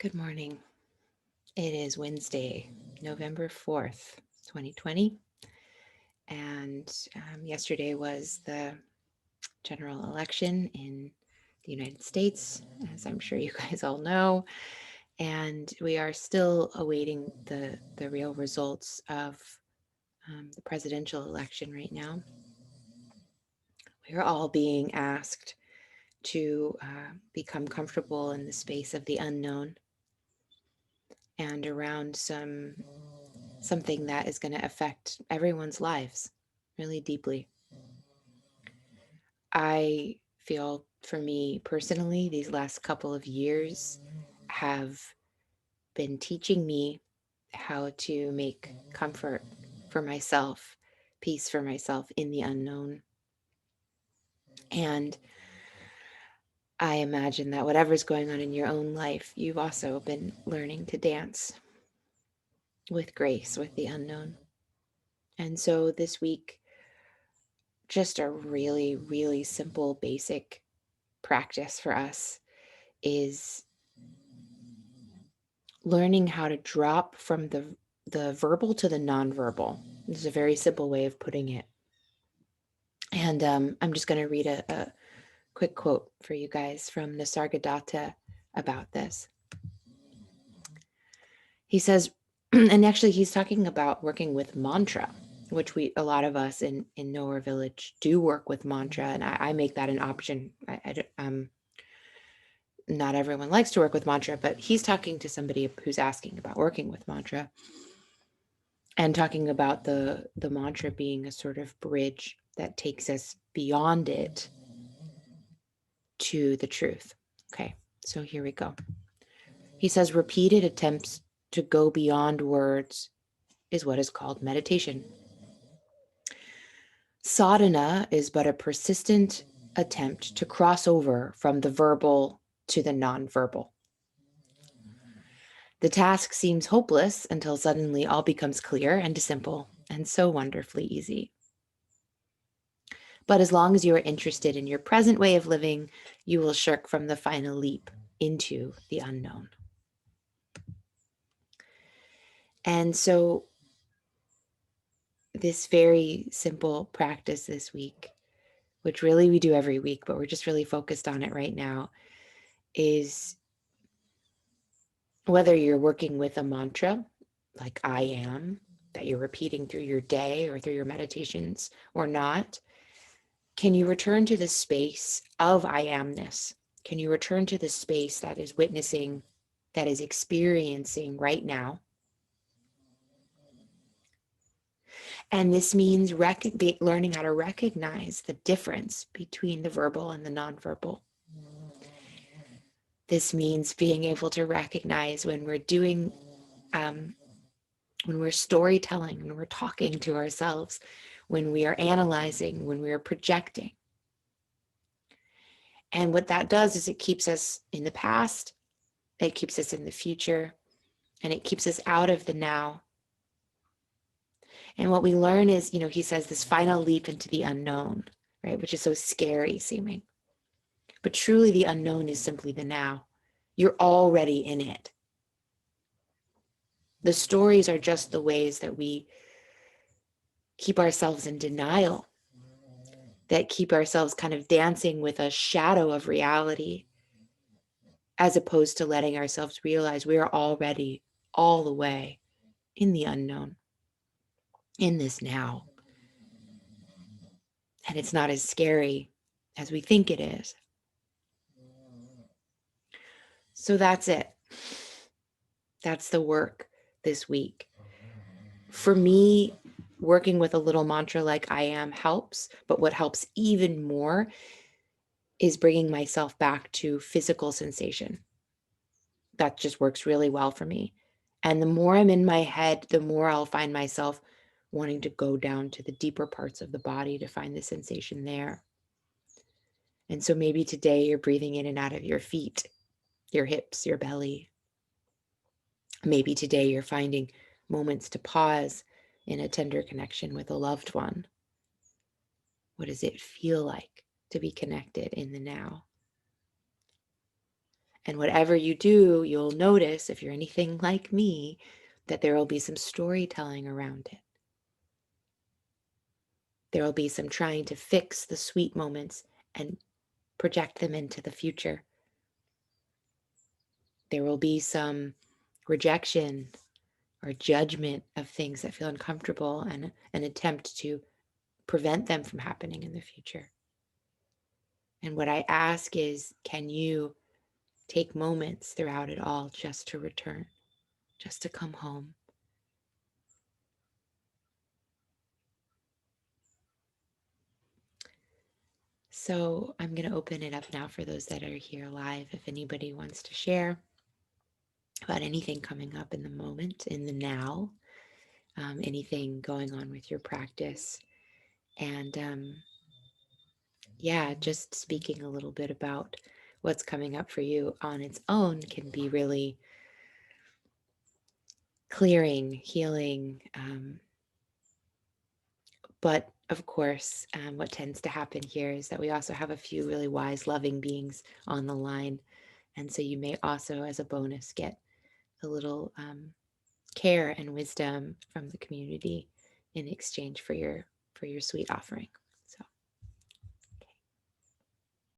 Good morning. It is Wednesday, November 4th, 2020. And yesterday was the general election in the United States, as I'm sure you guys all know. And we are still awaiting the real results of the presidential election right now. We are all being asked to become comfortable in the space of the unknown and around something that is going to affect everyone's lives really deeply. I feel for me personally, these last couple of years have been teaching me how to make comfort for myself, peace for myself in the unknown. And I imagine that whatever's going on in your own life, you've also been learning to dance with grace, with the unknown. And so this week, just a really, really simple, basic practice for us is learning how to drop from the verbal to the nonverbal. This is a very simple way of putting it. And I'm just going to read a quick quote for you guys from Nisargadatta about this. He says, and actually he's talking about working with mantra, which a lot of us in Nowhere Village do work with mantra, and I make that an option. Not everyone likes to work with mantra, but he's talking to somebody who's asking about working with mantra and talking about the mantra being a sort of bridge that takes us beyond it to the truth. Okay, so here we go. He says repeated attempts to go beyond words is what is called meditation. Sadhana is but a persistent attempt to cross over from the verbal to the nonverbal. The task seems hopeless until suddenly all becomes clear and simple and so wonderfully easy. But as long as you are interested in your present way of living, you will shirk from the final leap into the unknown. And so this very simple practice this week, which really we do every week, but we're just really focused on it right now, is whether you're working with a mantra like I am, that you're repeating through your day or through your meditations or not, can you return to the space of I amness? Can you return to the space that is witnessing, that is experiencing right now? And this means learning how to recognize the difference between the verbal and the nonverbal. This means being able to recognize when we're doing, when we're storytelling, when we're talking to ourselves, when we are analyzing, when we are projecting. And what that does is it keeps us in the past, it keeps us in the future, and it keeps us out of the now. And what we learn is, he says this final leap into the unknown, right? Which is so scary seeming. But truly the unknown is simply the now. You're already in it. The stories are just the ways that we keep ourselves in denial, that keep ourselves kind of dancing with a shadow of reality, as opposed to letting ourselves realize we are already all the way in the unknown, in this now. And it's not as scary as we think it is. So that's it. That's the work this week. For me, working with a little mantra like I am helps, but what helps even more is bringing myself back to physical sensation. That just works really well for me. And the more I'm in my head, the more I'll find myself wanting to go down to the deeper parts of the body to find the sensation there. And so maybe today you're breathing in and out of your feet, your hips, your belly. Maybe today you're finding moments to pause in a tender connection with a loved one. What does it feel like to be connected in the now? And whatever you do, you'll notice, if you're anything like me, that there will be some storytelling around it. There will be some trying to fix the sweet moments and project them into the future. There will be some rejection or judgment of things that feel uncomfortable and an attempt to prevent them from happening in the future. And what I ask is, can you take moments throughout it all just to return, just to come home? So I'm going to open it up now for those that are here live. If anybody wants to share about anything coming up in the moment, in the now, anything going on with your practice. And yeah, just speaking a little bit about what's coming up for you on its own can be really clearing, healing. But of course, what tends to happen here is that we also have a few really wise, loving beings on the line. And so you may also, as a bonus, get a little care and wisdom from the community in exchange for your sweet offering.